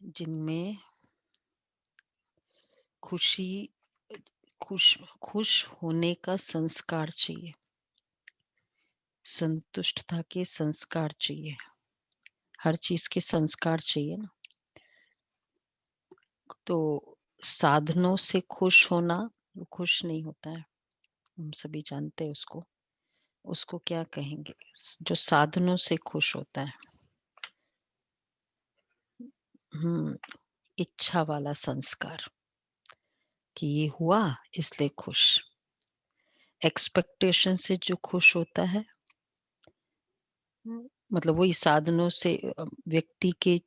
जिनमें खुशी खुश खुश होने का संस्कार चाहिए, संतुष्टता के संस्कार चाहिए, हर चीज के संस्कार चाहिए ना। तो साधनों से खुश होना वो खुश नहीं होता है, हम सभी जानते हैं उसको। उसको क्या कहेंगे जो साधनों से खुश होता है? इच्छा वाला संस्कार कि ये हुआ इसलिए खुश। एक्सपेक्टेशन से जो खुश होता है, मतलब वही साधनों से व्यक्ति के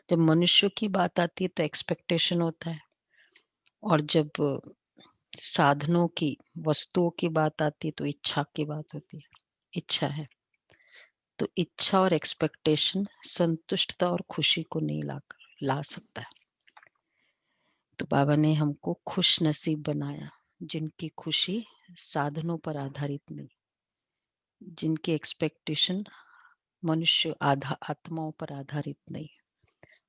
जब मनुष्य की बात आती है तो एक्सपेक्टेशन होता है, और जब साधनों की वस्तुओं की बात आती है तो इच्छा की बात होती है। इच्छा है तो इच्छा और एक्सपेक्टेशन संतुष्टता और खुशी को नहीं ला सकता है। तो बाबा ने हमको खुश नसीब बनाया, जिनकी खुशी साधनों पर आधारित नहीं, जिनकी एक्सपेक्टेशन मनुष्य आत्माओं पर आधारित नहीं।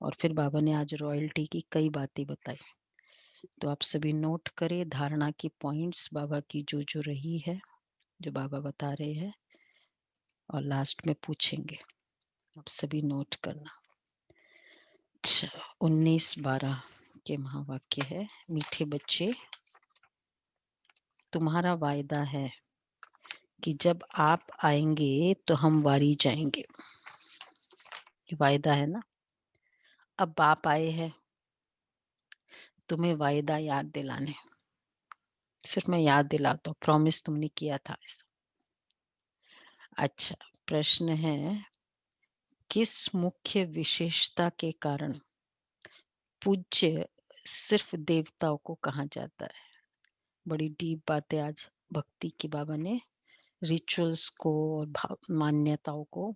और फिर बाबा ने आज रॉयल्टी की कई बातें बताई, तो आप सभी नोट करें धारणा की पॉइंट्स बाबा की जो रही है, जो बाबा बता रहे हैं, और लास्ट में पूछेंगे, आप सभी नोट करना। 19-12 के महावाक्य है। मीठे बच्चे, तुम्हारा वायदा है कि जब आप आएंगे तो हम वारी जाएंगे। ये वायदा है ना। अब आप आए हैं, तुम्हें वायदा याद दिलाने, सिर्फ मैं याद दिलाता हूँ, प्रॉमिस तुमने किया था ऐसा। अच्छा, प्रश्न है, किस मुख्य विशेषता के कारण पूज्य सिर्फ देवताओं को कहा जाता है? बड़ी डीप बातें आज भक्ति की बाबा ने रिचुअल्स को और मान्यताओं को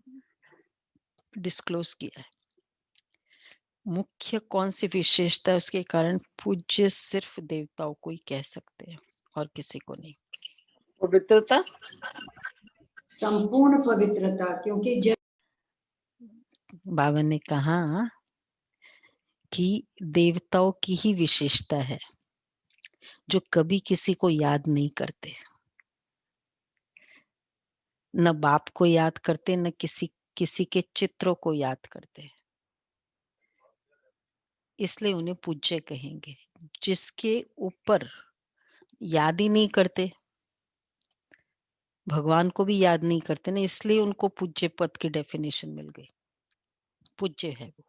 डिस्क्लोज किया है। मुख्य कौन सी विशेषता उसके कारण पूज्य सिर्फ देवताओं को ही कह सकते हैं और किसी को नहीं? पवित्रता, संपूर्ण पवित्रता, क्योंकि बाबा ने कहा कि देवताओं की ही विशेषता है जो कभी किसी को याद नहीं करते, न बाप को याद करते, न किसी के चित्रों को याद करते, इसलिए उन्हें पूज्य कहेंगे। जिसके ऊपर याद ही नहीं करते, भगवान को भी याद नहीं करते ना, इसलिए उनको पूज्य पद की डेफिनेशन मिल गई। पूज्य है वो,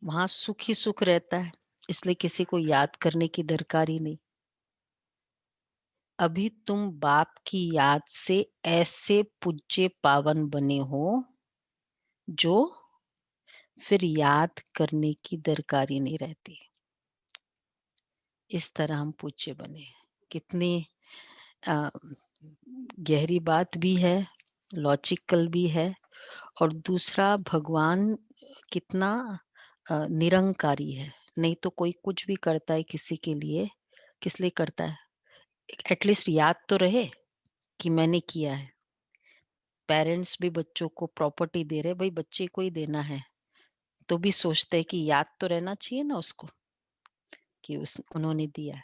वहां सुख ही सुख रहता है, इसलिए किसी को याद करने की दरकार ही नहीं। अभी तुम बाप की याद से ऐसे पूज्य पावन बने हो जो फिर याद करने की दरकार ही नहीं रहती। इस तरह हम पूज्य बने। कितनी गहरी बात भी है, लॉजिकल भी है, और दूसरा भगवान कितना निरंकारी है। नहीं तो कोई कुछ भी करता है किसी के लिए, किस लिए करता है? एटलीस्ट याद तो रहे कि मैंने किया है। पेरेंट्स भी बच्चों को प्रॉपर्टी दे रहे, भाई बच्चे को ही देना है, तो भी सोचते हैं कि याद तो रहना चाहिए ना उसको कि उन्होंने दिया है।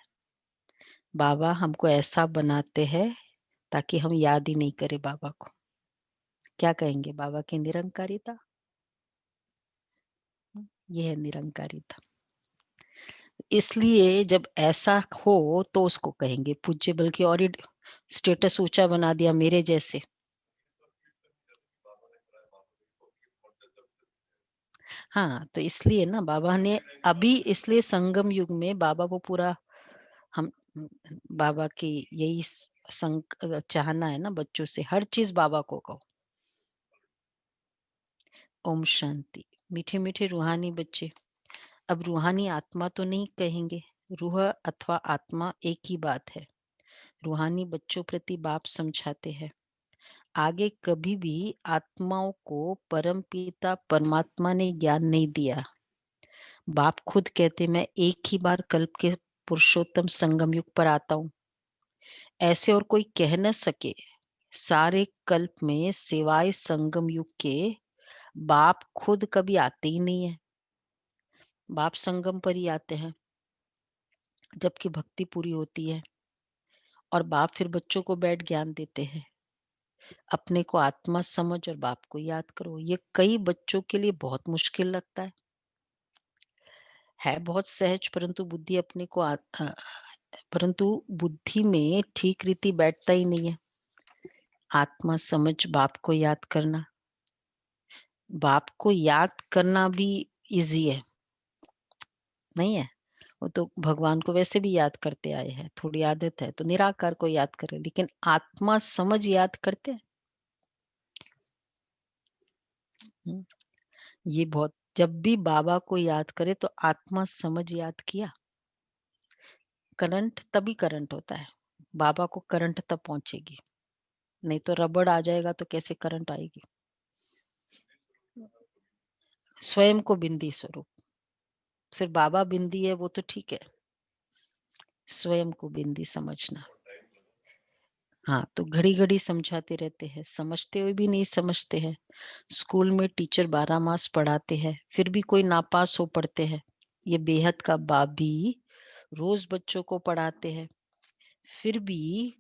बाबा हमको ऐसा बनाते हैं ताकि हम याद ही नहीं करें बाबा को। क्या कहेंगे? बाबा की निरंकारिता, ये है निरंकारिता। इसलिए जब ऐसा हो तो उसको कहेंगे पूज्य, बल्कि और स्टेटस ऊंचा बना दिया मेरे जैसे। हाँ, तो इसलिए ना बाबा ने अभी, इसलिए संगम युग में बाबा को पूरा हम बाबा की यही चाहना है ना बच्चों से, हर चीज बाबा को कहो। ओम शांति। मीठे मीठे रूहानी बच्चे, अब रूहानी आत्मा तो नहीं कहेंगे, रूह अथवा आत्मा एक ही बात है। रूहानी बच्चों प्रति बाप समझाते हैं, आगे कभी भी आत्माओं को परम पिता परमात्मा ने ज्ञान नहीं दिया। बाप खुद कहते, मैं एक ही बार कल्प के पुरुषोत्तम संगम युग पर आता हूँ। ऐसे और कोई कह न सके। सारे कल्प में सिवाय संगम युग के बाप खुद कभी आते ही नहीं है, बाप संगम पर ही आते हैं जबकि भक्ति पूरी होती है, और बाप फिर बच्चों को बैठ ज्ञान देते हैं, अपने को आत्मा समझ और बाप को याद करो। ये कई बच्चों के लिए बहुत मुश्किल लगता है बहुत सहज, परंतु बुद्धि में ठीक रीति बैठता ही नहीं है। आत्मा समझ बाप को याद करना, बाप को याद करना भी इजी है नहीं है? वो तो भगवान को वैसे भी याद करते आए हैं, थोड़ी आदत है तो निराकार को याद करें, लेकिन आत्मा समझ याद करते हैं। हम्म, ये बहुत, जब भी बाबा को याद करे तो आत्मा समझ याद किया। करंट तभी करंट होता है, बाबा को करंट तब पहुंचेगी, नहीं तो रबड़ आ जाएगा तो कैसे करंट आएगी। स्वयं को बिंदी स्वरूप, सिर्फ बाबा बिंदी है वो तो ठीक है, स्वयं को बिंदी समझना। हाँ, तो घड़ी घड़ी समझाते रहते हैं, समझते हुए भी नहीं समझते हैं। स्कूल में टीचर 12 मास पढ़ाते हैं, फिर भी कोई नापास हो पड़ते हैं। ये बेहद का बाप भी रोज बच्चों को पढ़ाते हैं, फिर भी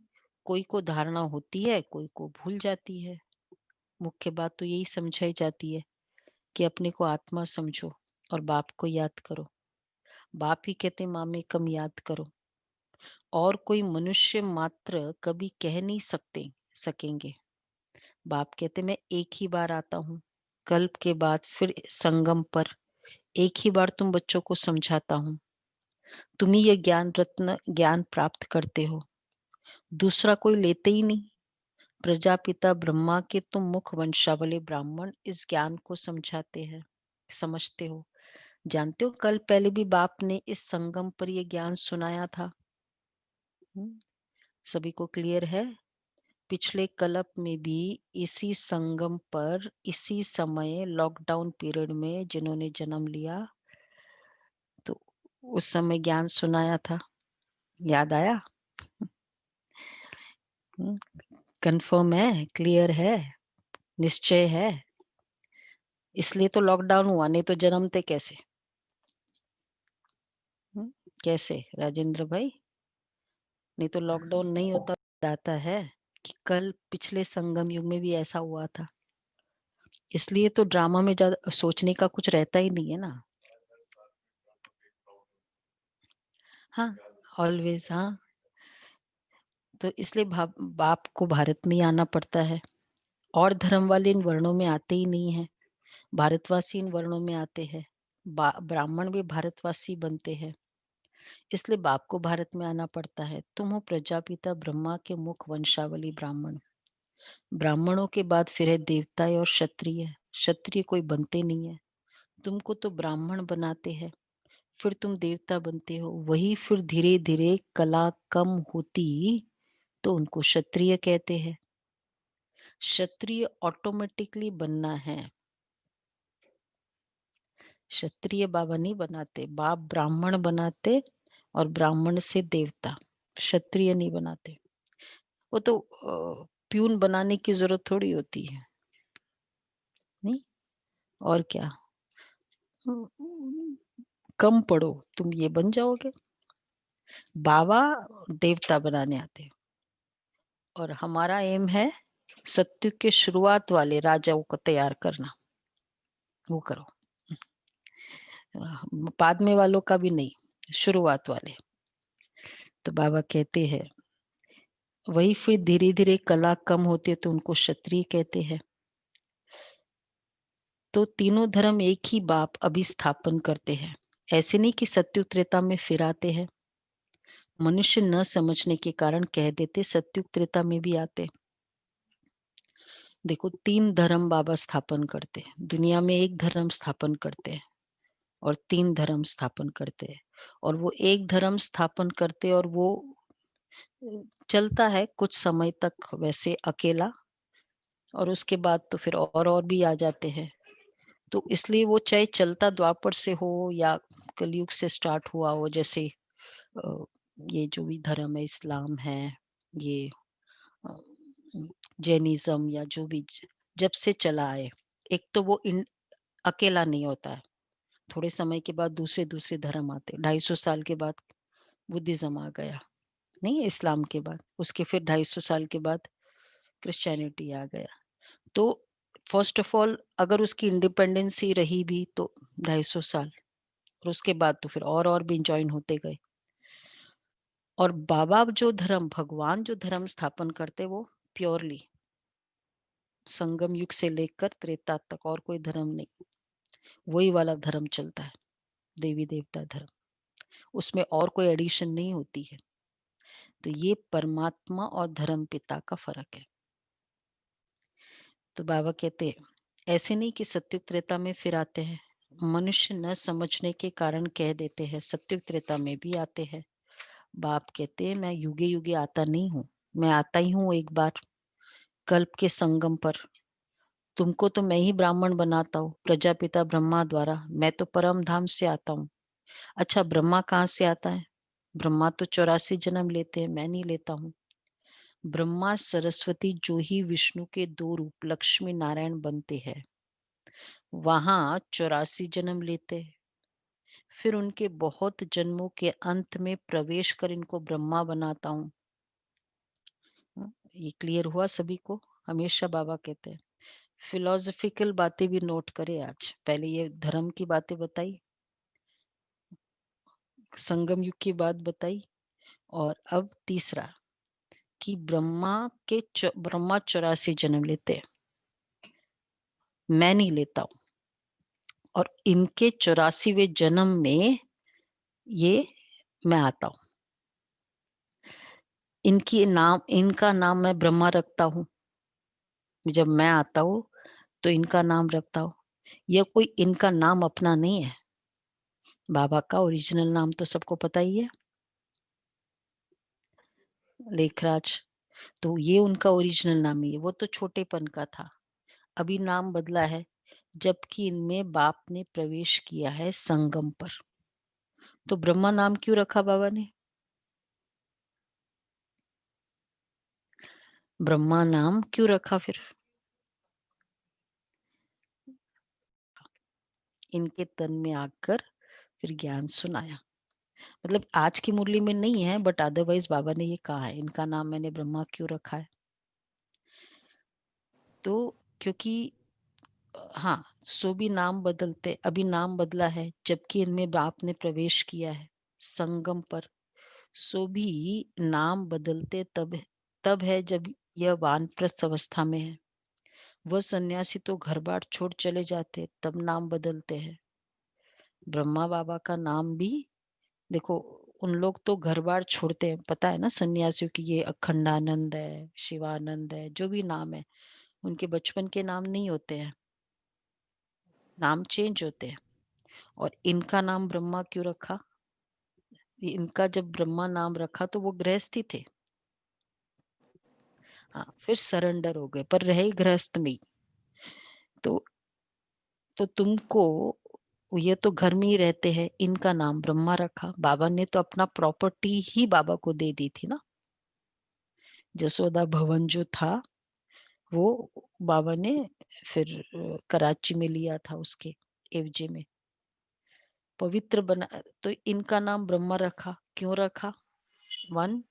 कोई को धारणा होती है, कोई को भूल जाती है। मुख्य बात तो यही समझाई जाती है कि अपने को आत्मा समझो और बाप को याद करो। बाप ही कहते मामे कम याद करो, और कोई मनुष्य मात्र कभी कह नहीं सकेंगे। बाप कहते मैं एक ही बार आता हूँ, कल्प के बाद फिर संगम पर एक ही बार तुम बच्चों को समझाता हूँ। तुम ही ये ज्ञान रत्न ज्ञान प्राप्त करते हो, दूसरा कोई लेते ही नहीं। प्रजापिता ब्रह्मा के तुम मुख वंशावली ब्राह्मण इस ज्ञान को समझाते हैं, समझते हो। जानते हो कल पहले भी बाप ने इस संगम पर ये ज्ञान सुनाया था। सभी को क्लियर है? पिछले कल्प में भी इसी संगम पर इसी समय लॉकडाउन पीरियड में जिन्होंने जन्म लिया तो उस समय ज्ञान सुनाया था, याद आया? कंफर्म है, क्लियर है, निश्चय है? इसलिए तो लॉकडाउन हुआ, नहीं तो जन्मते कैसे? कैसे राजेंद्र भाई? नहीं तो लॉकडाउन नहीं होता। आता है कि कल पिछले संगम युग में भी ऐसा हुआ था, इसलिए तो ड्रामा में ज्यादा सोचने का कुछ रहता ही नहीं है ना। हाँ, ऑलवेज। हाँ, तो इसलिए बाप को भारत में ही आना पड़ता है, और धर्म वाले इन वर्णों में आते ही नहीं है, भारतवासी इन वर्णों में आते हैं, ब्राह्मण भी भारतवासी बनते हैं, इसलिए बाप को भारत में आना पड़ता है। तुम हो प्रजापिता ब्रह्मा के मुख वंशावली ब्राह्मण, ब्राह्मणों के बाद फिर है देवता और क्षत्रिय। क्षत्रिय कोई बनते नहीं है, तुमको तो ब्राह्मण बनाते हैं, फिर तुम देवता बनते हो, वही फिर धीरे धीरे कला कम होती तो उनको क्षत्रिय कहते हैं। क्षत्रिय ऑटोमेटिकली बनना है, क्षत्रिय बाबा नहीं बनाते, बाप ब्राह्मण बनाते और ब्राह्मण से देवता, क्षत्रिय नहीं बनाते। वो तो प्यून बनाने की जरूरत थोड़ी होती है, नहीं? और क्या, कम पढ़ो तुम ये बन जाओगे। बाबा देवता बनाने आते हैं, और हमारा एम है सत्युग के शुरुआत वाले राजाओं को तैयार करना, वो करो। बाद में वालों का भी नहीं, शुरुआत वाले। तो बाबा कहते हैं वही फिर धीरे धीरे कला कम होती है तो उनको क्षत्रिय कहते हैं। तो तीनों धर्म एक ही बाप अभी स्थापन करते हैं, ऐसे नहीं कि सत्युग त्रेता में फिर आते हैं। मनुष्य न समझने के कारण कह देते सत्युग त्रेता में भी आते। देखो 3 धर्म बाबा स्थापन करते हैं, दुनिया में एक धर्म स्थापन करते हैं और 3 धर्म स्थापन करते हैं, और वो एक धर्म स्थापन करते और वो चलता है कुछ समय तक वैसे अकेला, और उसके बाद तो फिर और भी आ जाते हैं। तो इसलिए वो चाहे चलता द्वापर से हो या कलयुग से स्टार्ट हुआ हो, जैसे अ, ये जो भी धर्म है, इस्लाम है, ये अ, जैनिज्म या जो भी जब से चला आए, एक तो वो अकेला नहीं होता है, थोड़े समय के बाद दूसरे दूसरे धर्म आते, 250 साल के बाद बुद्धिज्म आ गया, नहीं इस्लाम के बाद, उसके फिर 250 साल के बाद क्रिश्चियनिटी आ गया। तो फर्स्ट ऑफ ऑल अगर उसकी इंडिपेंडेंसी रही भी तो 250 साल, और उसके बाद तो फिर और भी ज्वाइन होते गए। और बाबा जो धर्म, भगवान जो धर्म स्थापन करते वो प्योरली संगम युग से लेकर त्रेता तक और कोई धर्म नहीं, वही वाला धर्म चलता है, देवी देवता धर्म, उसमें और कोई एडिशन नहीं होती है। तो ये परमात्मा और धर्म पिता का फर्क है। तो बाबा कहते हैं ऐसे नहीं कि सत्युग त्रेता में फिर आते हैं, मनुष्य न समझने के कारण कह देते हैं सत्युग त्रेता में भी आते हैं। बाप कहते हैं मैं युगे युगे आता नहीं हूँ, मैं आता ही हूँ एक बार कल्प के संगम पर। तुमको तो मैं ही ब्राह्मण बनाता हूँ प्रजापिता ब्रह्मा द्वारा, मैं तो परम धाम से आता हूँ। अच्छा ब्रह्मा कहाँ से आता है? ब्रह्मा तो 84 जन्म लेते हैं, मैं नहीं लेता हूँ। ब्रह्मा सरस्वती जो ही विष्णु के 2 रूप लक्ष्मी नारायण बनते हैं, वहां 84 जन्म लेते हैं, फिर उनके बहुत जन्मों के अंत में प्रवेश कर इनको ब्रह्मा बनाता हूँ। ये क्लियर हुआ सभी को? हमेशा बाबा कहते हैं फिलोसफिकल बातें भी नोट करें। आज पहले ये धर्म की बातें बताई, संगम युग की बात बताई, और अब तीसरा कि ब्रह्मा 84 जन्म लेते हैं, मैं नहीं लेता हूं, और इनके 84वें जन्म में ये मैं आता हूं। इनका नाम मैं ब्रह्मा रखता हूँ, जब मैं आता हूँ तो इनका नाम रखता हूँ। यह कोई इनका नाम अपना नहीं है, बाबा का ओरिजिनल नाम तो सबको पता ही है, लेखराज। तो ये उनका ओरिजिनल नाम ही है, वो तो छोटेपन का था, अभी नाम बदला है जबकि इनमें बाप ने प्रवेश किया है संगम पर। तो ब्रह्मा नाम क्यों रखा बाबा ने? ब्रह्मा नाम क्यों रखा फिर? इनके तन में आकर फिर ज्ञान सुनाया। मतलब आज की मुरली में नहीं है, बट अदरवाइज बाबा ने ये कहा है इनका नाम मैंने ब्रह्मा क्यों रखा है। तो क्योंकि हाँ, सो भी नाम बदलते, अभी नाम बदला है जबकि इनमें बाप ने प्रवेश किया है संगम पर, सो भी नाम बदलते तब है जब यह वानप्रस्थ अवस्था में है। वह सन्यासी तो घर बार छोड़ चले जाते तब नाम बदलते हैं। ब्रह्मा बाबा का नाम भी देखो, उन लोग तो घर बार छोड़ते हैं, पता है ना सन्यासियों की, ये अखंडानंद है, शिवानंद है, जो भी नाम है उनके बचपन के नाम नहीं होते हैं, नाम चेंज होते हैं। और इनका नाम ब्रह्मा क्यों रखा? इनका जब ब्रह्मा नाम रखा तो वो गृहस्थी थे, हाँ फिर सरेंडर हो गए पर रहे गृहस्थ में ही। तो तुमको, ये तो घर में ही रहते हैं, इनका नाम ब्रह्मा रखा। बाबा ने तो अपना प्रॉपर्टी ही बाबा को दे दी थी ना, जसोदा भवन जो था वो बाबा ने फिर कराची में लिया था, उसके एवजे में पवित्र बना। तो इनका नाम ब्रह्मा रखा, क्यों रखा? वन,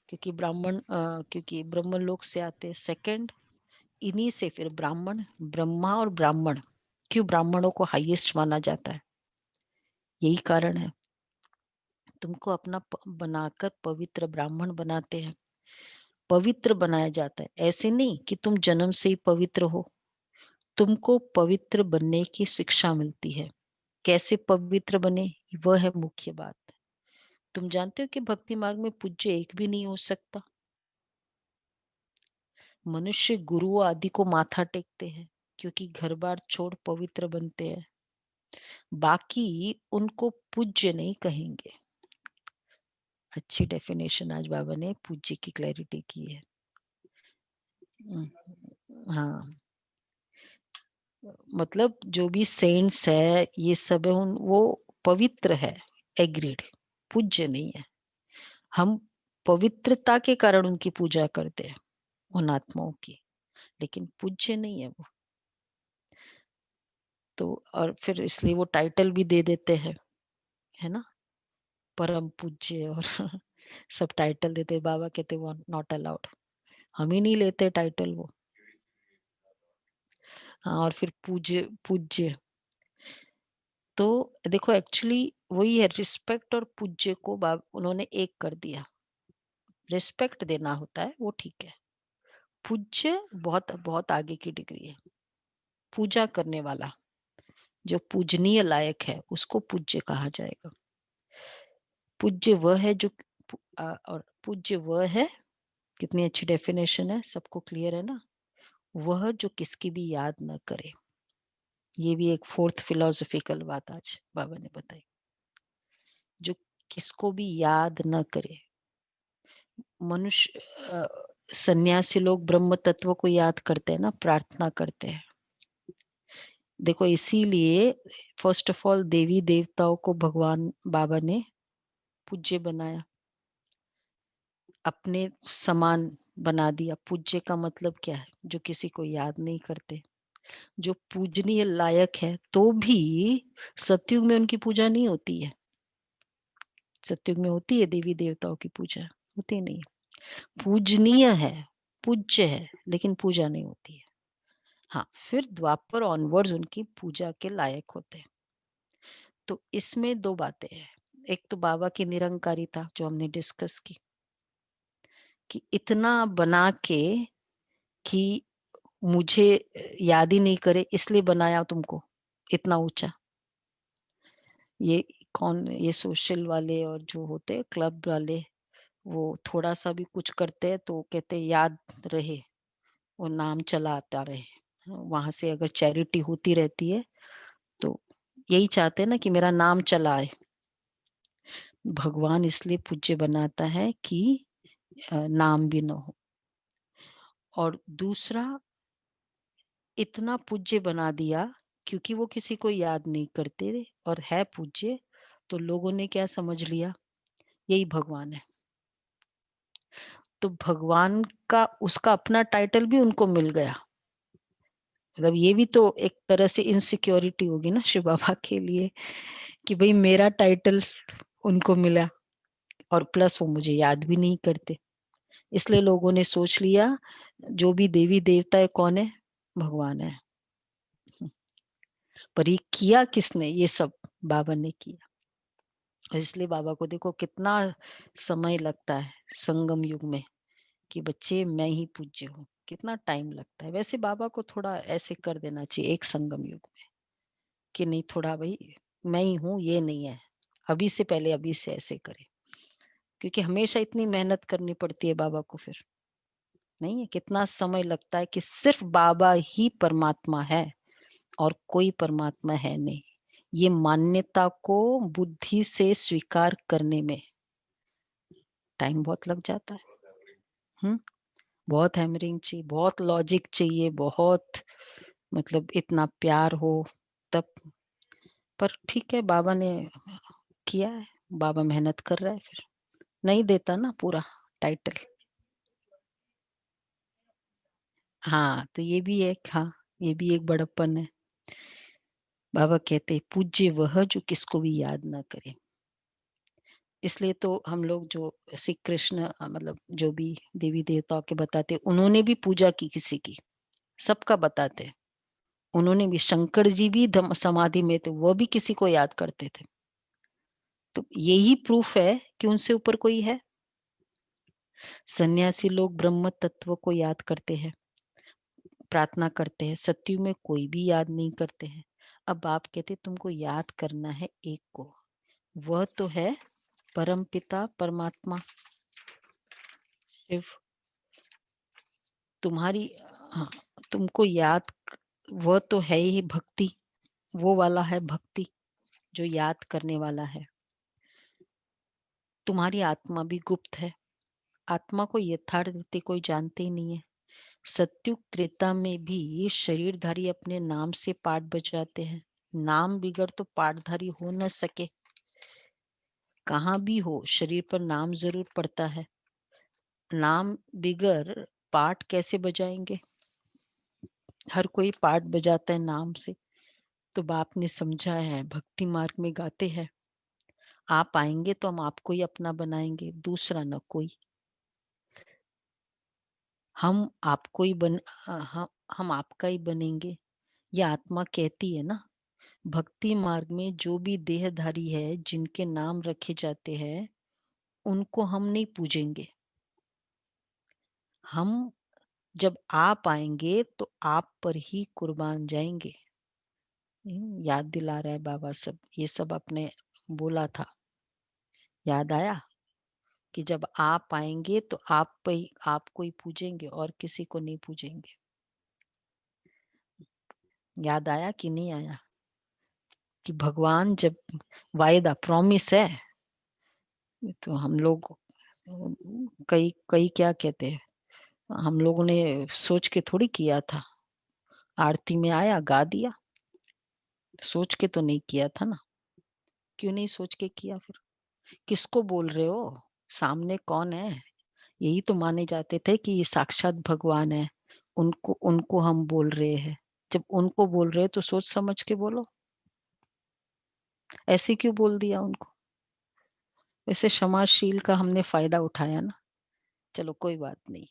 क्योंकि ब्रह्म लोक से आते। सेकंड, इन्हीं से फिर ब्राह्मण, ब्रह्मा और ब्राह्मण, क्यों ब्राह्मणों को हाईएस्ट माना जाता है, यही कारण है। तुमको अपना बनाकर पवित्र ब्राह्मण बनाते हैं, पवित्र बनाया जाता है। ऐसे नहीं कि तुम जन्म से ही पवित्र हो, तुमको पवित्र बनने की शिक्षा मिलती है। कैसे पवित्र बने, वह है मुख्य बात। तुम जानते हो कि भक्ति मार्ग में पूज्य एक भी नहीं हो सकता। मनुष्य गुरु आदि को माथा टेकते हैं क्योंकि घर बार छोड़ पवित्र बनते हैं, बाकी उनको पूज्य नहीं कहेंगे। अच्छी डेफिनेशन आज बाबा ने पूज्य की क्लैरिटी की है। हाँ, मतलब जो भी सेंट्स है ये सब है वो पवित्र है, एग्रीड, पूज्य नहीं है। हम पवित्रता के कारण उनकी पूजा करते हैं, उन आत्माओं की, लेकिन पूज्य नहीं है वो। तो और फिर इसलिए वो टाइटल भी दे देते हैं, है ना, परम पूज्य और सब टाइटल देते। बाबा कहते वो नॉट अलाउड, हम ही नहीं लेते टाइटल वो। हाँ, और फिर पूज्य पूज्य, तो देखो एक्चुअली वही है, रिस्पेक्ट और पूज्य को उन्होंने एक कर दिया। रिस्पेक्ट देना होता है वो ठीक है, पूज्य बहुत बहुत आगे की डिग्री है। पूजा करने वाला, जो पूजनीय लायक है, उसको पूज्य कहा जाएगा। पूज्य वह है जो और पूज्य वह है, कितनी अच्छी डेफिनेशन है, सबको क्लियर है ना, वह जो किसकी भी याद न करे। ये भी एक फोर्थ फिलोसॉफिकल बात आज बाबा ने बताई, जो किसको भी याद न करे। मनुष्य सन्यासी लोग ब्रह्म तत्व को याद करते हैं ना, प्रार्थना करते हैं। देखो इसीलिए फर्स्ट ऑफ ऑल देवी देवताओं को भगवान बाबा ने पूज्य बनाया, अपने समान बना दिया। पूज्य का मतलब क्या है, जो किसी को याद नहीं करते, जो पूजनीय लायक है तो भी सतयुग में उनकी पूजा नहीं होती है। सतयुग में होती है देवी देवताओं की पूजा, होती नहीं। पूजनीय है, पूज्य है, लेकिन पूजा नहीं होती है। हाँ, फिर द्वापर ऑनवर्ड्स उनकी पूजा के लायक होते हैं। तो इसमें दो बातें हैं, एक तो बाबा की निरंकारिता जो हमने डिस्कस की, कि इतना बना के कि मुझे याद ही नहीं करे इसलिए बनाया तुमको इतना ऊंचा। ये कौन, ये सोशल वाले और जो होते हैं क्लब वाले, वो थोड़ा सा भी कुछ करते हैं तो कहते हैं याद रहे, वो नाम चला आता रहे। वहां से अगर चैरिटी होती रहती है तो यही चाहते हैं ना कि मेरा नाम चला आए। भगवान इसलिए पूज्य बनाता है कि नाम भी न हो। और दूसरा, इतना पूज्य बना दिया क्योंकि वो किसी को याद नहीं करते और है पूज्य, तो लोगों ने क्या समझ लिया, यही भगवान है। तो भगवान का उसका अपना टाइटल भी उनको मिल गया। मतलब ये भी तो एक तरह से इनसिक्योरिटी होगी ना शिव बाबा के लिए, कि भाई मेरा टाइटल उनको मिला और प्लस वो मुझे याद भी नहीं करते। इसलिए लोगों ने सोच लिया जो भी देवी देवता है कौन है, भगवान है। पर ये किया किसने, ये सब बाबा ने किया। और इसलिए बाबा को देखो कितना समय लगता है संगम युग में, कि बच्चे मैं ही पूज्य हूँ, कितना टाइम लगता है। वैसे बाबा को थोड़ा ऐसे कर देना चाहिए एक संगम युग में, कि नहीं थोड़ा भाई मैं ही हूँ ये नहीं है, अभी से पहले अभी से ऐसे करे। क्योंकि हमेशा इतनी मेहनत करनी पड़ती है बाबा को, फिर नहीं है, कितना समय लगता है कि सिर्फ बाबा ही परमात्मा है और कोई परमात्मा है नहीं। ये मान्यता को बुद्धि से स्वीकार करने में टाइम बहुत लग जाता है। बहुत हैमरिंग चाहिए, बहुत लॉजिक चाहिए, बहुत मतलब इतना प्यार हो तब। पर ठीक है, बाबा ने किया है, बाबा मेहनत कर रहा है, फिर नहीं देता ना पूरा टाइटल। हाँ, तो ये भी एक, हाँ ये भी एक बड़प्पन है। बाबा कहते पूज्य वह जो किसको भी याद ना करे। इसलिए तो हम लोग जो श्री कृष्ण मतलब जो भी देवी देवताओं के बताते, उन्होंने भी पूजा की किसी की, सबका बताते। उन्होंने भी, शंकर जी भी समाधि में थे, वो भी किसी को याद करते थे। तो यही प्रूफ है कि उनसे ऊपर कोई है। सन्यासी लोग ब्रह्म तत्व को याद करते हैं, प्रार्थना करते हैं, सत्युग में कोई भी याद नहीं करते हैं। अब आप कहते तुमको याद करना है एक को, वह तो है परम पिता परमात्मा शिव। तुम्हारी, हाँ, तुमको याद, वह तो है ही भक्ति, वो वाला है भक्ति जो याद करने वाला है। तुम्हारी आत्मा भी गुप्त है, आत्मा को यथार्थ रीति कोई जानते ही नहीं है। सत्युग त्रेता में भी शरीरधारी अपने नाम से पाठ बजाते हैं, नाम बिगड़ तो पाठधारी हो न सके। कहाँ भी हो शरीर पर नाम जरूर पड़ता है, नाम बिगर पाठ कैसे बजाएंगे। हर कोई पाठ बजाता है नाम से, तो बाप ने समझाया है, भक्ति मार्ग में गाते हैं, आप आएंगे तो हम आपको ही अपना बनाएंगे, दूसरा न कोई। हम आपको ही हम आपका ही बनेंगे। ये आत्मा कहती है ना। भक्ति मार्ग में जो भी देहधारी है, जिनके नाम रखे जाते हैं, उनको हम नहीं पूजेंगे। हम जब आप आएंगे तो आप पर ही कुर्बान जाएंगे। याद दिला रहा है बाबा, सब ये सब आपने बोला था, याद आया कि जब आप आएंगे तो आप पे ही, आपको ही पूजेंगे और किसी को नहीं पूजेंगे। याद आया कि नहीं आया कि भगवान जब वायदा प्रॉमिस है, तो हम लोग कई कई क्या कहते हैं, हम लोगों ने सोच के थोड़ी किया था। आरती में आया, गा दिया, सोच के तो नहीं किया था ना। क्यों नहीं सोच के किया फिर? किसको बोल रहे हो? सामने कौन है? यही तो माने जाते थे कि ये साक्षात भगवान है, उनको उनको हम बोल रहे हैं। जब उनको बोल रहे हैं तो सोच समझ के बोलो। ऐसे क्यों बोल दिया उनको? वैसे क्षमाशील का हमने फायदा उठाया ना, चलो कोई बात नहीं।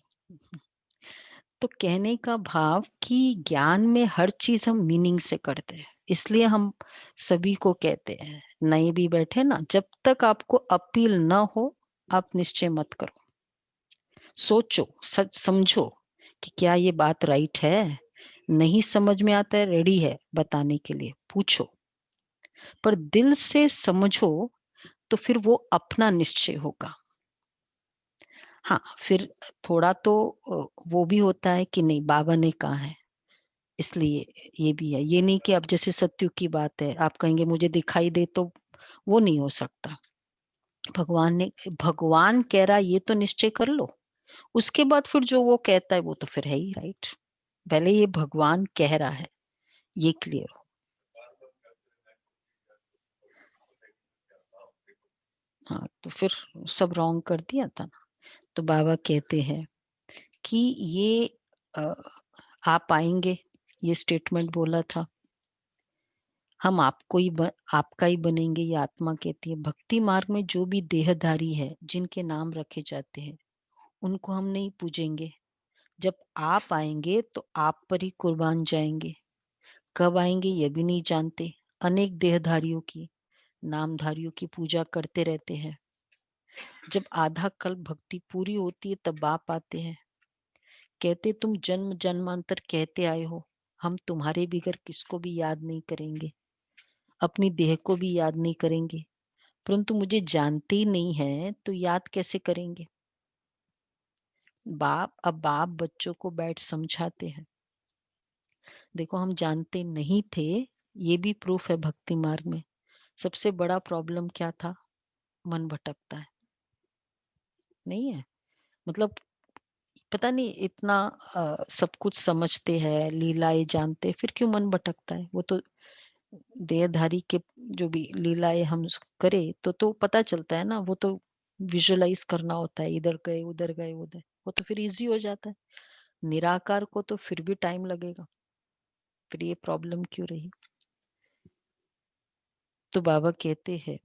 तो कहने का भाव कि ज्ञान में हर चीज हम मीनिंग से करते हैं, इसलिए हम सभी को कहते हैं, नए भी बैठे ना, जब तक आपको अपील न हो आप निश्चय मत करो। सोचो, सच समझो कि क्या ये बात राइट है। नहीं समझ में आता है, रेडी है बताने के लिए, पूछो। पर दिल से समझो तो फिर वो अपना निश्चय होगा। हाँ, फिर थोड़ा तो वो भी होता है कि नहीं बाबा ने कहा है इसलिए ये भी है। ये नहीं कि अब जैसे सत्युग की बात है, आप कहेंगे मुझे दिखाई दे, तो वो नहीं हो सकता। भगवान कह रहा है ये तो निश्चय कर लो, उसके बाद फिर जो वो कहता है वो तो फिर है ही राइट। पहले ये भगवान कह रहा है, ये क्लियर हो। हाँ, तो फिर सब रॉन्ग कर दिया था ना। तो बाबा कहते हैं कि ये अ, आप आएंगे, ये स्टेटमेंट बोला था, हम आपका ही बनेंगे, ये आत्मा कहती है। भक्ति मार्ग में जो भी देहधारी है, जिनके नाम रखे जाते हैं, उनको हम नहीं पूजेंगे। जब आप आएंगे तो आप पर ही कुर्बान जाएंगे। कब आएंगे ये भी नहीं जानते। अनेक देहधारियों की, नामधारियों की पूजा करते रहते हैं। जब आधा कल्प भक्ति पूरी होती है तब बाप आते हैं, कहते तुम जन्म जन्मांतर कहते आए हो, हम तुम्हारे बिगर किसको भी याद नहीं करेंगे, अपनी देह को भी याद नहीं करेंगे, परंतु मुझे जानते ही नहीं है तो याद कैसे करेंगे। अब बाप बच्चों को बैठ समझाते हैं, देखो हम जानते नहीं थे, ये भी प्रूफ है भक्ति मार्ग में। सबसे बड़ा प्रॉब्लम क्या था? मन भटकता है, नहीं है? मतलब पता नहीं इतना सब कुछ समझते हैं, लीलाएं जानते हैं, फिर क्यों मन भटकता है? वो तो देहधारी के जो भी लीलाएं हम करें तो पता चलता है ना, वो तो विजुअलाइज करना होता है, इधर गए उधर गए उधर, वो तो फिर इजी हो जाता है। निराकार को तो फिर भी टाइम लगेगा, फिर ये प्रॉब्लम क्यों रही? तो बाबा कहते हैं,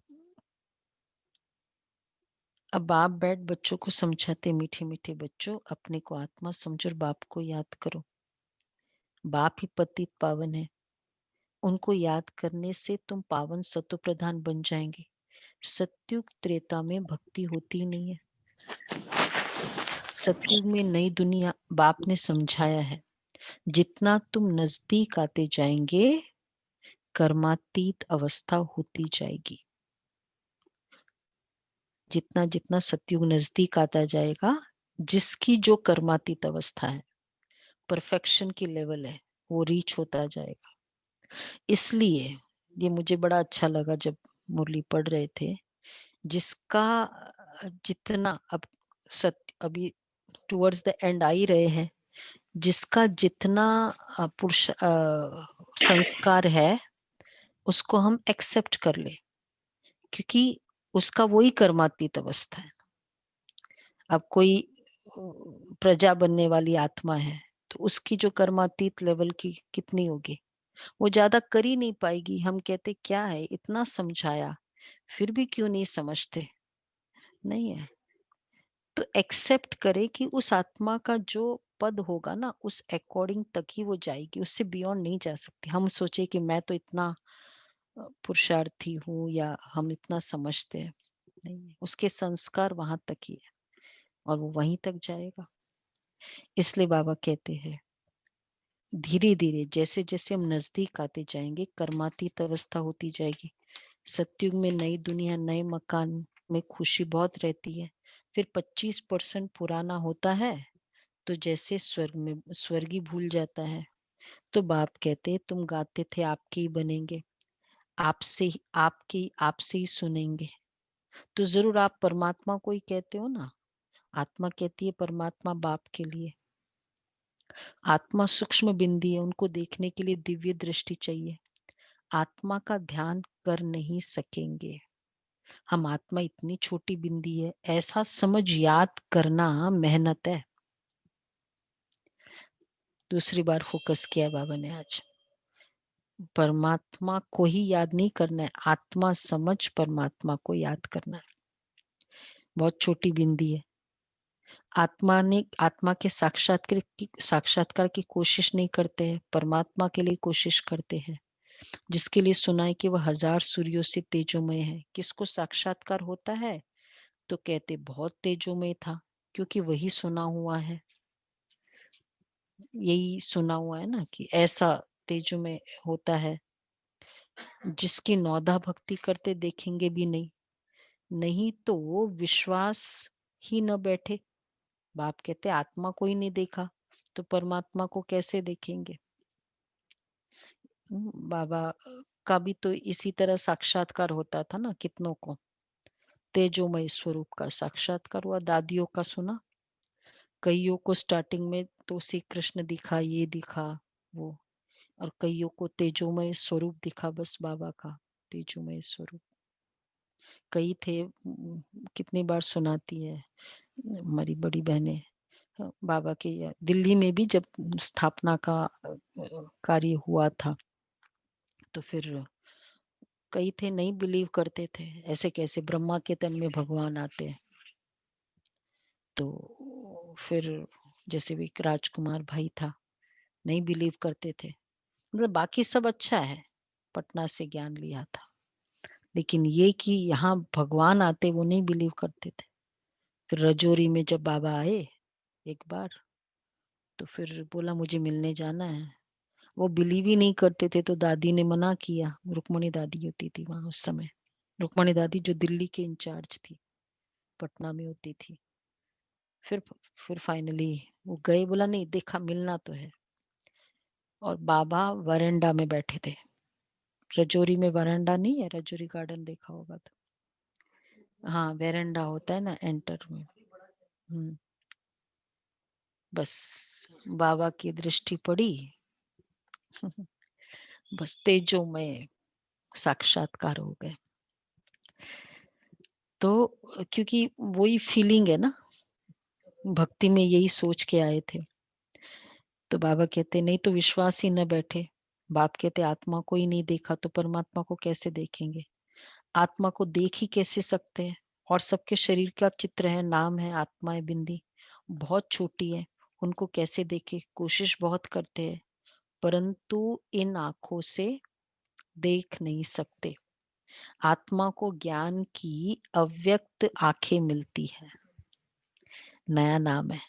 अब बाप बैठ बच्चों को समझाते, मीठे मीठे बच्चों अपने को आत्मा समझो और बाप को याद करो। बाप ही पतित पावन है, उनको याद करने से तुम पावन सत्व प्रधान बन जाएंगे। सत्युग त्रेता में भक्ति होती नहीं है। सत्युग में नई दुनिया बाप ने समझाया है, जितना तुम नजदीक आते जाएंगे कर्मातीत अवस्था होती जाएगी। जितना जितना सत्युग नजदीक आता जाएगा, जिसकी जो कर्मातीत अवस्था है, परफेक्शन की लेवल है, वो रीच होता जाएगा। इसलिए ये मुझे बड़ा अच्छा लगा जब मुरली पढ़ रहे थे, जिसका जितना अब सत्य अभी टुवर्ड्स द एंड आ ही रहे हैं, जिसका जितना पुरुष संस्कार है उसको हम एक्सेप्ट कर ले, क्योंकि उसका वही कर्मातीत अवस्था है। अब कोई प्रजा बनने वाली आत्मा है तो उसकी जो कर्मातीत लेवल की कितनी होगी, वो ज्यादा कर ही नहीं पाएगी। हम कहते क्या है, इतना समझाया फिर भी क्यों नहीं समझते, नहीं है। तो एक्सेप्ट करे कि उस आत्मा का जो पद होगा ना, उस अकॉर्डिंग तक ही वो जाएगी, उससे बियॉन्ड नहीं जा सकती। हम सोचे कि मैं तो इतना पुरुषार्थी हूँ या हम इतना समझते हैं, नहीं है। उसके संस्कार वहां तक ही है और वो वहीं तक जाएगा। इसलिए बाबा कहते हैं धीरे धीरे जैसे जैसे हम नजदीक आते जाएंगे, कर्मातीत अवस्था होती जाएगी। सतयुग में नई दुनिया, नए मकान में खुशी बहुत रहती है। फिर 25% पुराना होता है, तो जैसे स्वर्ग में स्वर्गी भूल जाता है। तो बाप कहते तुम गाते थे आपके ही बनेंगे, आपसे ही सुनेंगे। तो जरूर आप परमात्मा को ही कहते हो ना। आत्मा कहती है परमात्मा बाप के लिए। आत्मा सूक्ष्म बिंदी है, उनको देखने के लिए दिव्य दृष्टि चाहिए। आत्मा का ध्यान कर नहीं सकेंगे हम। आत्मा इतनी छोटी बिंदी है, ऐसा समझ याद करना मेहनत है। दूसरी बार फोकस किया बाबा ने आज। परमात्मा को ही याद नहीं करना है, आत्मा समझ परमात्मा को याद करना है। बहुत छोटी बिंदी है। आत्मा के साक्षात्कार की कोशिश नहीं करते हैं, परमात्मा के लिए कोशिश करते हैं। जिसके लिए सुना है कि वह 1000 सूर्यों से तेजोमय है। किसको साक्षात्कार होता है? तो कहते बहुत तेजोमय था, क्योंकि वही सुना हुआ है। यही सुना हुआ है ना कि ऐसा तेजोमय होता है। जिसकी नौधा भक्ति करते देखेंगे भी नहीं, नहीं तो वो विश्वास ही न बैठे। बाप कहते आत्मा को ही नहीं देखा तो परमात्मा को कैसे देखेंगे। बाबा का भी तो इसी तरह साक्षात्कार होता था ना, कितनों को तेजोमय स्वरूप का साक्षात्कार हुआ। दादियों का सुना, कईयों को स्टार्टिंग में तो श्री कृष्ण दिखा, ये दिखा वो, और कईयों को तेजोमय स्वरूप दिखा, बस बाबा का तेजोमय स्वरूप। कई थे, कितनी बार सुनाती है हमारी बड़ी बहनें। बाबा के दिल्ली में भी जब स्थापना का कार्य हुआ था, तो फिर कई थे नहीं बिलीव करते थे, ऐसे कैसे ब्रह्मा के तन में भगवान आते हैं। तो फिर जैसे भी एक राजकुमार भाई था, नहीं बिलीव करते थे। मतलब बाकी सब अच्छा है, पटना से ज्ञान लिया था, लेकिन ये कि यहाँ भगवान आते वो नहीं बिलीव करते थे। फिर रजौरी में जब बाबा आए एक बार, तो फिर बोला मुझे मिलने जाना है। वो बिलीव ही नहीं करते थे, तो दादी ने मना किया। रुक्मणी दादी होती थी वहां उस समय, रुक्मणी दादी जो दिल्ली के इंचार्ज थी, पटना में होती थी। फिर फाइनली वो गए, बोला नहीं देखा, मिलना तो है। और बाबा वरांडा में बैठे थे। रजौरी में वरांडा नहीं है, रजौरी गार्डन देखा होगा तो। हाँ वेरांडा होता है ना एंटर में। बस बाबा की दृष्टि पड़ी, बस तेजो में साक्षात्कार हो गए। तो क्योंकि वही फीलिंग है ना, भक्ति में यही सोच के आए थे। तो बाबा कहते नहीं तो विश्वास ही न बैठे। बाप कहते आत्मा को ही नहीं देखा तो परमात्मा को कैसे देखेंगे। आत्मा को देख ही कैसे सकते हैं। और सबके शरीर का चित्र है, नाम है, आत्मा है, बिंदी बहुत छोटी है, उनको कैसे देखे। कोशिश बहुत करते हैं, परंतु इन आंखों से देख नहीं सकते। आत्मा को ज्ञान की अव्यक्त आंखें मिलती है, नया नाम है।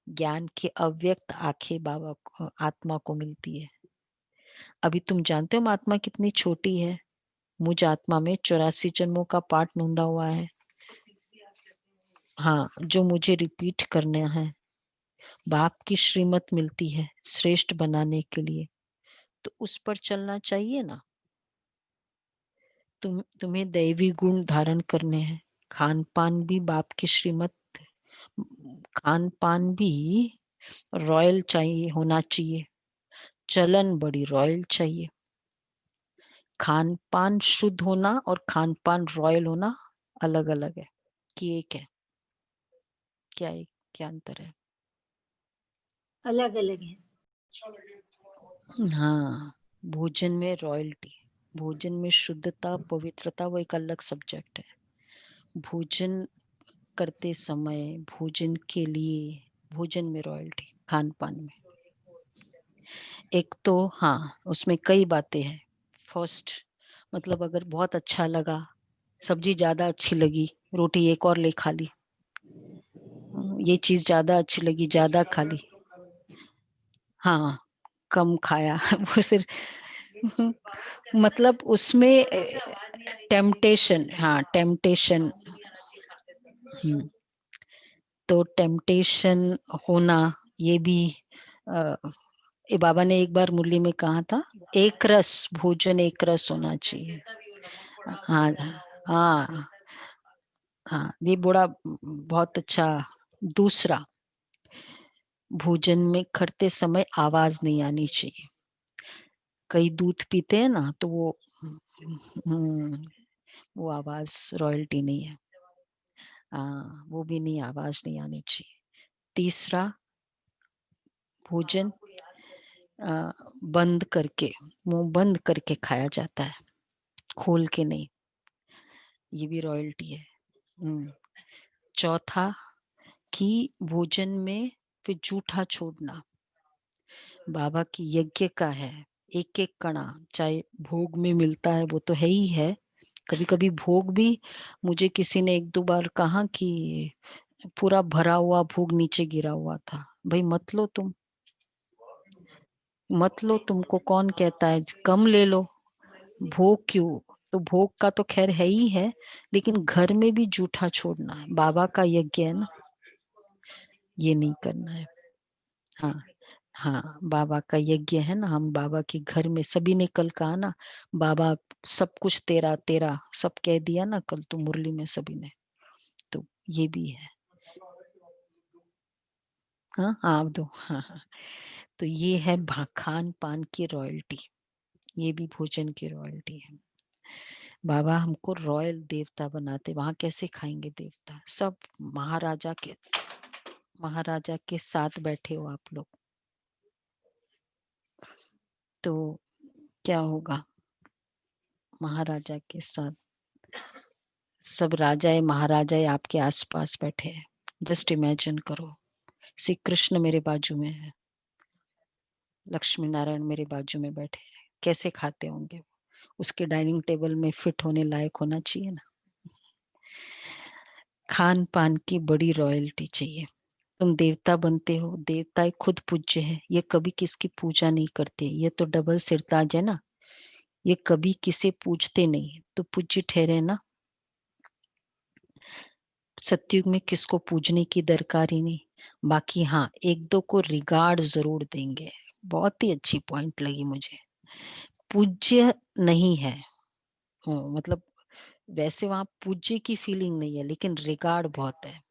ज्ञान की अव्यक्त आंखें बाबा को, आत्मा को मिलती है। अभी तुम जानते हो आत्मा कितनी छोटी है। मुझ आत्मा में 84 जन्मों का पाठ नोंदा हुआ है। हाँ, जो मुझे रिपीट करना है। बाप की श्रीमत मिलती है श्रेष्ठ बनाने के लिए, तो उस पर चलना चाहिए ना। तुम्हें दैवी गुण धारण करने हैं। खान पान भी बाप की श्रीमत, खान पान भी रॉयल चाहिए, होना चाहिए। चलन बड़ी रॉयल चाहिए। खान पान शुद्ध होना और खान पान रॉयल होना अलग अलग है कि एक है? क्या अंतर है? अलग अलग है। हाँ, भोजन में रॉयल्टी, भोजन में शुद्धता, पवित्रता, वो एक अलग सब्जेक्ट है। भोजन करते समय, भोजन के लिए, भोजन में रॉयल्टी, खान पान में। एक तो हाँ, उसमें कई बातें हैं। फर्स्ट, मतलब अगर बहुत अच्छा लगा, सब्जी ज्यादा अच्छी लगी, रोटी एक और ले खा ली, ये चीज ज्यादा अच्छी लगी, ज्यादा खा ली, हाँ कम खाया वो फिर मतलब उसमें टेम्पटेशन, हाँ टेम्पटेशन, तो टेम्पटेशन होना, ये भी ये बाबा ने एक बार मुरली में कहा था, एक रस भोजन, एक रस होना चाहिए। हाँ हाँ हाँ, ये बड़ा बहुत अच्छा। दूसरा, भोजन में करते समय आवाज नहीं आनी चाहिए। कई दूध पीते हैं ना, तो वो आवाज रॉयल्टी नहीं है। वो भी नहीं, आवाज नहीं आनी चाहिए। तीसरा, भोजन बंद करके, मुंह बंद करके खाया जाता है, खोल के नहीं, ये भी रॉयल्टी है। चौथा, कि भोजन में फिर जूठा छोड़ना, बाबा की यज्ञ का है, एक एक कणा चाहे भोग में मिलता है, वो तो है ही है। कभी कभी भोग भी, मुझे किसी ने एक दो बार कहा कि पूरा भरा हुआ भोग नीचे गिरा हुआ था। भाई मत लो तुम, मत लो, तुमको कौन कहता है, कम ले लो। भोग क्यों, तो भोग का तो खैर है ही है, लेकिन घर में भी जूठा छोड़ना है, बाबा का यज्ञ है ना, ये नहीं करना है। हाँ हाँ, बाबा का यज्ञ है ना, हम बाबा के घर में, सभी ने कल कहा ना, बाबा सब कुछ तेरा तेरा, सब कह दिया ना कल तो मुरली में सभी ने, तो ये भी है। हाँ आप दो, हाँ हाँ, तो ये है खान पान की रॉयल्टी, ये भी भोजन की रॉयल्टी है। बाबा हमको रॉयल देवता बनाते, वहां कैसे खाएंगे देवता, सब महाराजा के साथ बैठे हो आप लोग, तो क्या होगा, महाराजा के साथ सब राजाए महाराजाए आपके आसपास बैठे हैं। जस्ट इमेजिन करो, श्री कृष्ण मेरे बाजू में है, लक्ष्मी नारायण मेरे बाजू में बैठे हैं, कैसे खाते होंगे, उसके डाइनिंग टेबल में फिट होने लायक होना चाहिए ना। खान पान की बड़ी रॉयल्टी चाहिए। तुम देवता बनते हो, देवता खुद पूज्य है, ये कभी किसकी पूजा नहीं करते, ये तो डबल सिरताज है ना, ये कभी किसे पूजते नहीं, तो पूज्य ठहरे ना। सतयुग में किसको पूजने की दरकार ही नहीं, बाकी हाँ एक दो को रिगार्ड जरूर देंगे। बहुत ही अच्छी पॉइंट लगी मुझे, पूज्य नहीं है, मतलब वैसे वहां पूज्य की फीलिंग नहीं है, लेकिन रिगार्ड बहुत है,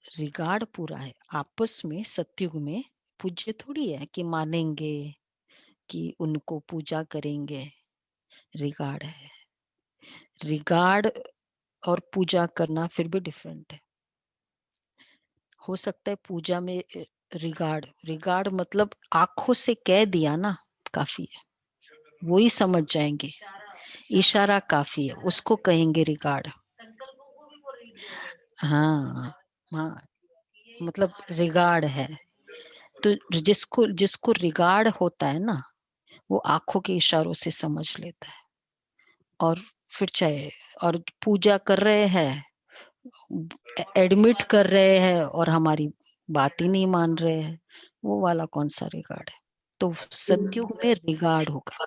रिगार्ड पूरा है आपस में। सतयुग में पूज्य थोड़ी है कि मानेंगे, कि उनको पूजा करेंगे, रिगार्ड है। रिगार्ड और पूजा करना फिर भी डिफरेंट है। हो सकता है पूजा में रिगार्ड, रिगार्ड मतलब आंखों से कह दिया ना, काफी है, वो ही समझ जाएंगे, इशारा काफी है, उसको कहेंगे रिगार्ड। हाँ हाँ, मतलब रिगार्ड है, तो जिसको जिसको रिगार्ड होता है ना, वो आंखों के इशारों से समझ लेता है, और फिर चाहे, और पूजा कर रहे हैं, एडमिट कर रहे हैं और हमारी बात ही नहीं मान रहे हैं, वो वाला कौन सा रिगार्ड है, तो सतयुग में रिगार्ड होगा।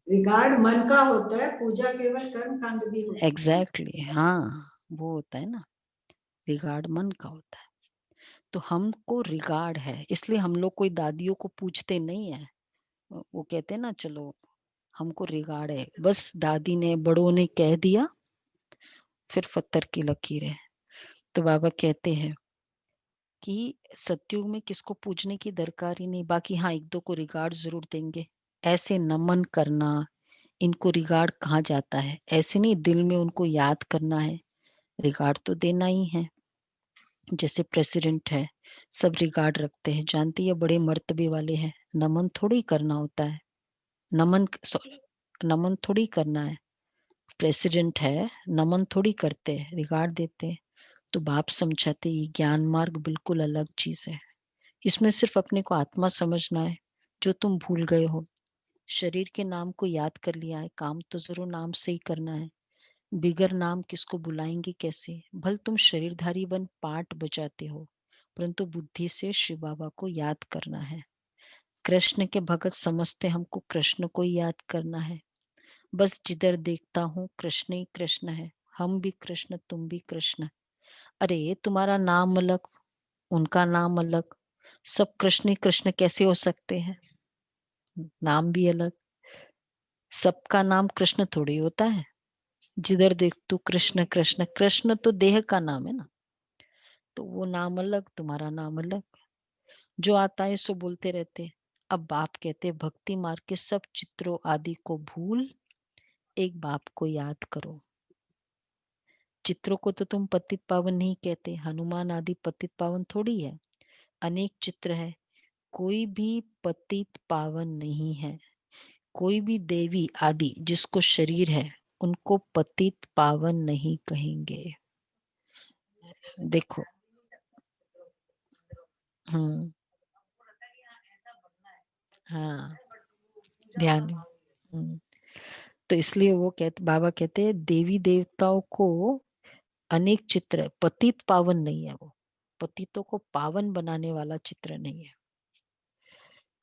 रिगार्ड मन का होता है, पूजा केवल कर्म कांड भी हो सकती है। एग्जैक्टली हाँ, वो होता है ना, रिगार्ड मन का होता है। तो हमको रिगार्ड है, इसलिए हम लोग कोई दादियों को पूछते नहीं है, वो कहते हैं ना चलो हमको रिगार्ड है, बस दादी ने बड़ों ने कह दिया, फिर पत्थर की लकीर है। तो बाबा कहते हैं कि सतयुग में किसको पूजने की दरकार ही नहीं, बाकी हाँ एक दो को रिगार्ड जरूर देंगे। ऐसे नमन करना, इनको रिगार्ड कहा जाता है, ऐसे नहीं दिल में उनको याद करना है, रिगार्ड तो देना ही है। जैसे प्रेसिडेंट है, सब रिगार्ड रखते हैं, जानती है बड़े मर्तबे वाले हैं, नमन थोड़ी करना होता है, नमन थोड़ी करना है। प्रेसिडेंट है, नमन थोड़ी करते हैं, रिगार्ड देते हैं। तो बाप समझाते ये ज्ञान मार्ग बिल्कुल अलग चीज है। इसमें सिर्फ अपने को आत्मा समझना है, जो तुम भूल गए हो। शरीर के नाम को याद कर लिया है, काम तो जरूर नाम से ही करना है। बिगर नाम किसको बुलाएंगे कैसे? भल तुम शरीरधारी बन पाठ बजाते हो, परंतु बुद्धि से शिव बाबा को याद करना है। कृष्ण के भगत समझते हमको कृष्ण को ही याद करना है। बस जिधर देखता हूँ कृष्ण ही कृष्ण है, हम भी कृष्ण तुम भी कृष्ण। अरे तुम्हारा नाम अलग, उनका नाम अलग, सब कृष्ण ही कृष्ण कैसे हो सकते हैं? नाम भी अलग, सबका नाम कृष्ण थोड़ी होता है। जिधर देख तू कृष्ण कृष्ण, कृष्ण तो देह का नाम है ना, तो वो नाम अलग, तुम्हारा नाम अलग। जो आता है सो बोलते रहते। अब बाप कहते भक्ति मार्ग के सब चित्रों आदि को भूल एक बाप को याद करो। चित्रों को तो तुम पतित पावन नहीं कहते, हनुमान आदि पतित पावन थोड़ी है। अनेक चित्र है, कोई भी पतित पावन नहीं है। कोई भी देवी आदि जिसको शरीर है उनको पतित पावन नहीं कहेंगे। देखो, हम्म, हाँ, ध्यान, तो इसलिए वो कहते, बाबा कहते हैं देवी देवताओं को अनेक चित्र है, पतित पावन नहीं है वो। पतितों को पावन बनाने वाला चित्र नहीं है।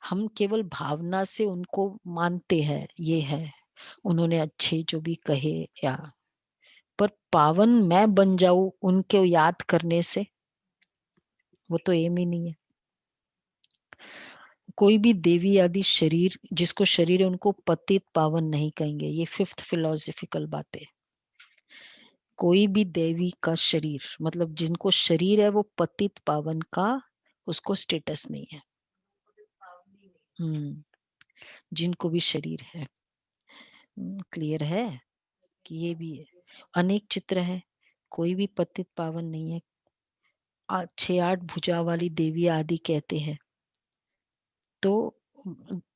हम केवल भावना से उनको मानते हैं, ये है उन्होंने अच्छे जो भी कहे, या पर पावन मैं बन जाऊं उनको याद करने से, वो तो एम ही नहीं है। कोई भी देवी आदि शरीर जिसको शरीर है उनको पतित पावन नहीं कहेंगे। ये फिफ्थ फिलोसफिकल बात है। कोई भी देवी का शरीर, मतलब जिनको शरीर है वो पतित पावन का उसको स्टेटस नहीं है। जिनको भी शरीर है, क्लियर है कि ये भी है। अनेक चित्र है, कोई भी पतित पावन नहीं है। 6-8 भुजा वाली देवी आदि कहते हैं, तो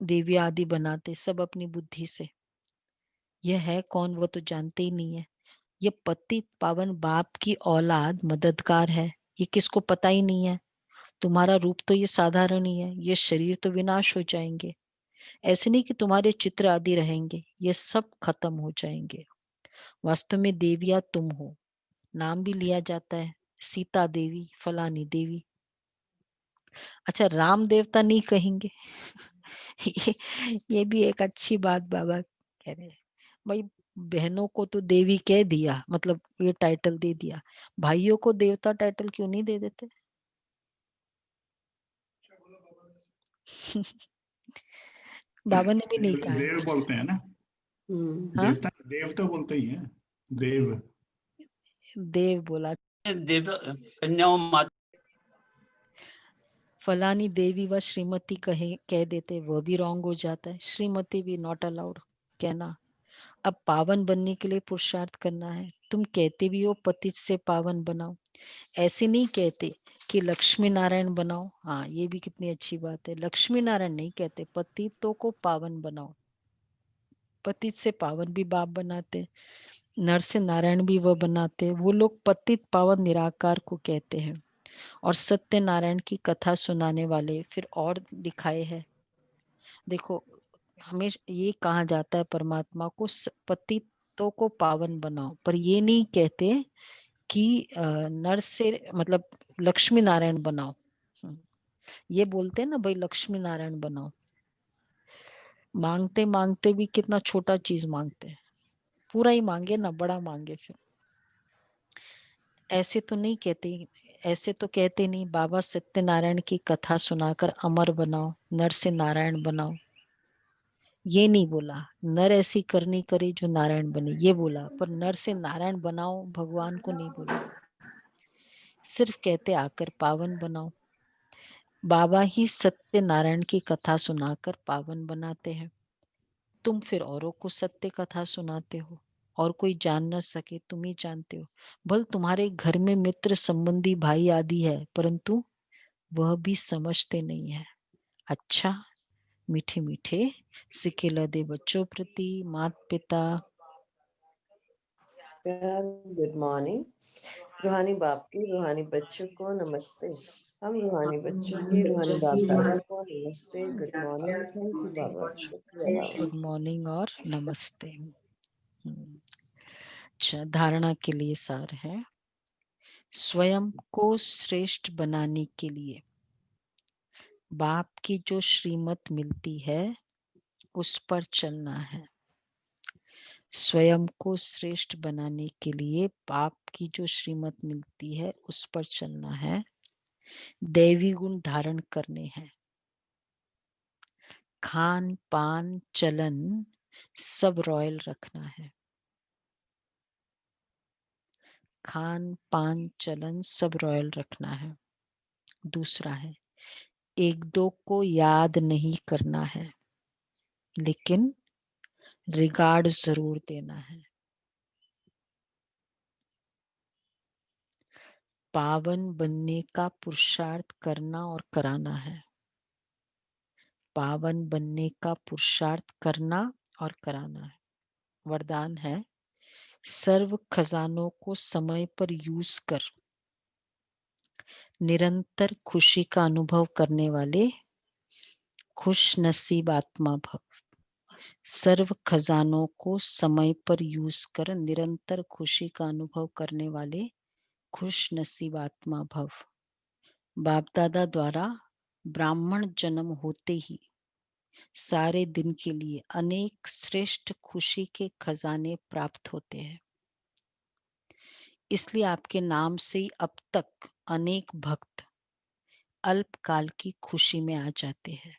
देवी आदि बनाते सब अपनी बुद्धि से। यह है कौन वो तो जानते ही नहीं है। ये पतित पावन बाप की औलाद मददगार है, ये किसको पता ही नहीं है। तुम्हारा रूप तो ये साधारण ही है, ये शरीर तो विनाश हो जाएंगे। ऐसे नहीं कि तुम्हारे चित्र आदि रहेंगे, ये सब खत्म हो जाएंगे। वास्तव में देवियां तुम हो, नाम भी लिया जाता है, सीता देवी, फलानी देवी। अच्छा, राम देवता नहीं कहेंगे। ये, ये भी एक अच्छी बात बाबा कह रहे हैं। भाई बहनों को तो देवी कह दिया, मतलब ये टाइटल दे दिया, भाइयों को देवता टाइटल क्यों नहीं दे देते? बाबा ने भी नहीं देव, कहा है। देव बोलते हैं ना, हाँ, देवता देव तो बोलते ही हैं, देव। देव बोला। देवता कन्याओं माता फलानी देवी व श्रीमती कह देते, वह भी रॉन्ग हो जाता है। श्रीमती भी नॉट अलाउड कहना। अब पावन बनने के लिए पुरुषार्थ करना है। तुम कहते भी हो पतित से पावन बनाओ, ऐसे नहीं कहते कि लक्ष्मी नारायण बनाओ। हाँ, ये भी कितनी अच्छी बात है। लक्ष्मी नारायण नहीं कहते, पतितों को पावन बनाओ। पतित से पावन भी बाप बनाते, नर से नारायण भी वह बनाते। वो लोग पतित पावन निराकार को कहते हैं। और सत्य नारायण की कथा सुनाने वाले फिर और दिखाए है। देखो, हमें ये कहा जाता है परमात्मा को पतितों को पावन बनाओ, पर ये नहीं कहते कि नर से मतलब लक्ष्मी नारायण बनाओ। ये बोलते हैं ना भाई लक्ष्मी नारायण बनाओ। मांगते मांगते भी कितना छोटा चीज मांगते हैं, पूरा ही मांगे ना, बड़ा मांगे फिर। ऐसे तो नहीं कहते, ऐसे तो कहते नहीं बाबा सत्यनारायण की कथा सुनाकर अमर बनाओ, नर से नारायण बनाओ। ये नहीं बोला नर ऐसी करनी करे जो नारायण बने, ये बोला, पर नर से नारायण बनाओ भगवान को नहीं बोला। सिर्फ कहते आकर पावन बनाओ। बाबा ही सत्य नारायण की कथा सुनाकर पावन बनाते हैं। तुम फिर औरों को सत्य कथा सुनाते हो, और कोई जान न सके, तुम ही जानते हो। भल तुम्हारे घर में मित्र संबंधी भाई आदि है, परंतु वह भी समझते नहीं है। अच्छा, मीठे मीठे सिक्के लदे बच्चों प्रति माता पिता गुड मॉर्निंग। रूहानी बाप की रूहानी बच्चों को नमस्ते। हम रूहानी बच्चों की रूहानी बाप दादा को नमस्ते, गुड मॉर्निंग, थैंक यू बाबा, शुक्रिया बाबा। गुड मॉर्निंग और नमस्ते। अच्छा, धारणा के लिए सार है, स्वयं को श्रेष्ठ बनाने के लिए बाप की जो श्रीमत मिलती है उस पर चलना है। स्वयं को श्रेष्ठ बनाने के लिए बाप की जो श्रीमत मिलती है उस पर चलना है। दैवी गुण धारण करने हैं। खान पान चलन सब रॉयल रखना है। खान पान चलन सब रॉयल रखना है। दूसरा है, एक दो को याद नहीं करना है, लेकिन रिगार्ड जरूर देना है। पावन बनने का पुरुषार्थ करना और कराना है। पावन बनने का पुरुषार्थ करना और कराना है। वरदान है, सर्व खजानों को समय पर यूज कर निरंतर खुशी का अनुभव करने वाले खुश नसीब आत्मा भव। सर्व खजानों को समय पर यूज कर निरंतर खुशी का अनुभव करने वाले खुश नसीब आत्मा भव। बाप दादा द्वारा ब्राह्मण जन्म होते ही सारे दिन के लिए अनेक श्रेष्ठ खुशी के खजाने प्राप्त होते हैं। इसलिए आपके नाम से ही अब तक अनेक भक्त अल्पकाल की खुशी में आ जाते हैं।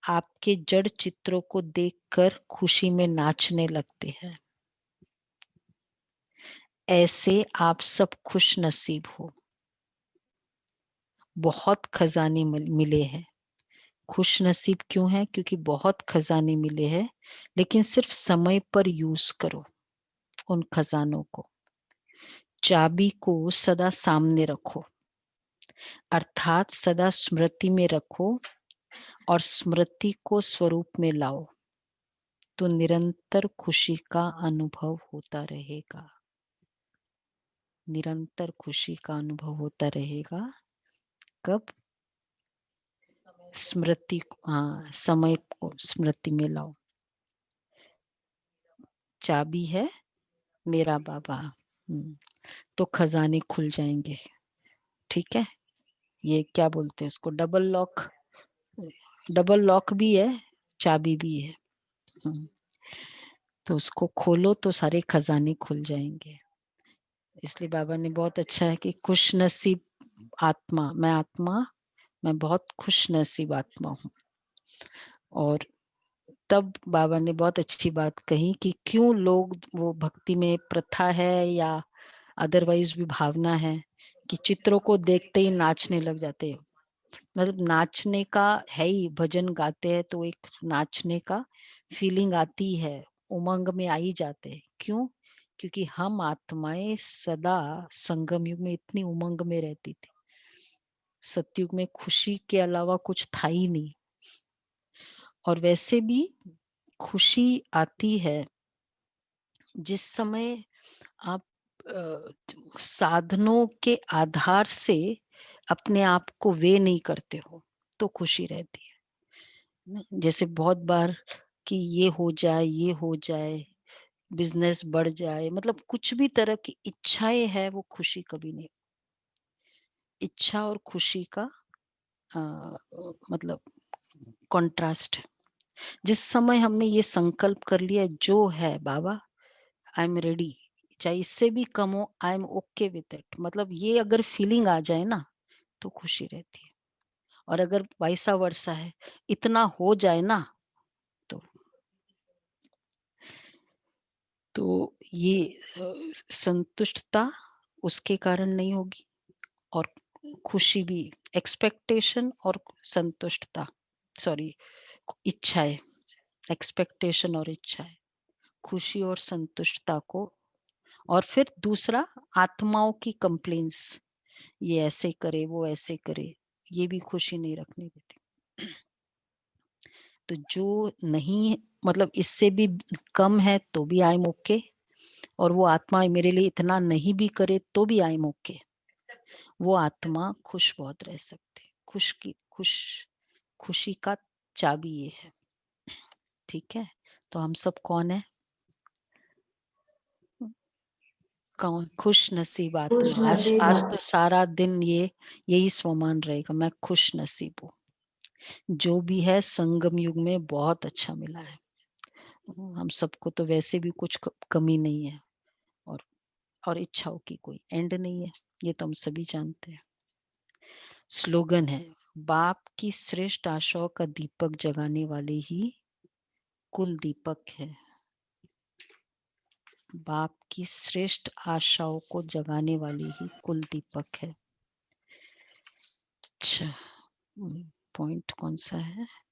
आपके जड़ चित्रों को देखकर खुशी में नाचने लगते हैं। ऐसे आप सब खुश नसीब हो। बहुत खजाने मिले हैं। खुश नसीब क्यों है? क्योंकि बहुत खजाने मिले हैं, लेकिन सिर्फ समय पर यूज करो उन खजानों को। चाबी को सदा सामने रखो, अर्थात सदा स्मृति में रखो और स्मृति को स्वरूप में लाओ, तो निरंतर खुशी का अनुभव होता रहेगा। निरंतर खुशी का अनुभव होता रहेगा। कब? स्मृति, हाँ, समय को स्मृति में लाओ। चाबी है मेरा बाबा, तो खजाने खुल जाएंगे। ठीक है, ये क्या बोलते हैं उसको, डबल लॉक। डबल लॉक भी है, चाबी भी है। तो उसको खोलो तो सारे खजाने खुल जाएंगे। इसलिए बाबा ने बहुत अच्छा है कि खुश नसीब आत्मा, मैं बहुत खुश नसीब आत्मा हूँ। और तब बाबा ने बहुत अच्छी बात कही कि क्यों लोग, वो भक्ति में प्रथा है या अदरवाइज भी भावना है कि चित्रों को देखते ही नाचने लग जाते हैं। मतलब नाचने का है ही, भजन गाते हैं तो एक नाचने का फीलिंग आती है, उमंग में आ ही जाते हैं। क्यों? क्योंकि हम आत्माएं सदा संगम युग में इतनी उमंग में रहती थी। सतयुग में खुशी के अलावा कुछ था ही नहीं। और वैसे भी खुशी आती है जिस समय आप साधनों के आधार से अपने आप को वे नहीं करते हो, तो खुशी रहती है। जैसे बहुत बार कि ये हो जाए, बिजनेस बढ़ जाए, मतलब कुछ भी तरह की इच्छाएं है, वो खुशी कभी नहीं। इच्छा और खुशी का मतलब कॉन्ट्रास्ट। जिस समय हमने ये संकल्प कर लिया, जो है बाबा आई एम रेडी, चाहे इससे भी कम हो, I am okay with it, मतलब ये अगर फीलिंग आ जाए ना तो खुशी रहती है। और अगर वैसा वर्षा है, इतना हो जाए ना, तो ये संतुष्टता उसके कारण नहीं होगी। और खुशी भी, एक्सपेक्टेशन और संतुष्टता, सॉरी, इच्छाएं, एक्सपेक्टेशन और इच्छाएं, खुशी और संतुष्टता को। और फिर दूसरा, आत्माओं की कंप्लेंट्स, ये ऐसे करे, वो ऐसे करे, ये भी खुशी नहीं रखने देती। तो जो नहीं, मतलब इससे भी कम है तो भी आई एम ओके, और वो आत्मा मेरे लिए इतना नहीं भी करे तो भी आई एम ओके। वो आत्मा खुश बहुत रह सकती है। खुशी का चाबी ये है। ठीक है, तो हम सब कौन है? कौन? खुश नसीब आत्मा। आज तो सारा दिन यही स्वमान रहेगा, मैं खुश नसीब हूँ। जो भी है संगम युग में बहुत अच्छा मिला है। हम सबको तो वैसे भी कुछ कमी नहीं है, और इच्छाओं की कोई एंड नहीं है, ये तो हम सभी जानते हैं। स्लोगन है, बाप की श्रेष्ठ आशाओं का दीपक जगाने वाले ही कुल दीपक है। बाप की श्रेष्ठ आशाओं को जगाने वाली ही कुल दीपक है। अच्छा, पॉइंट कौन सा है?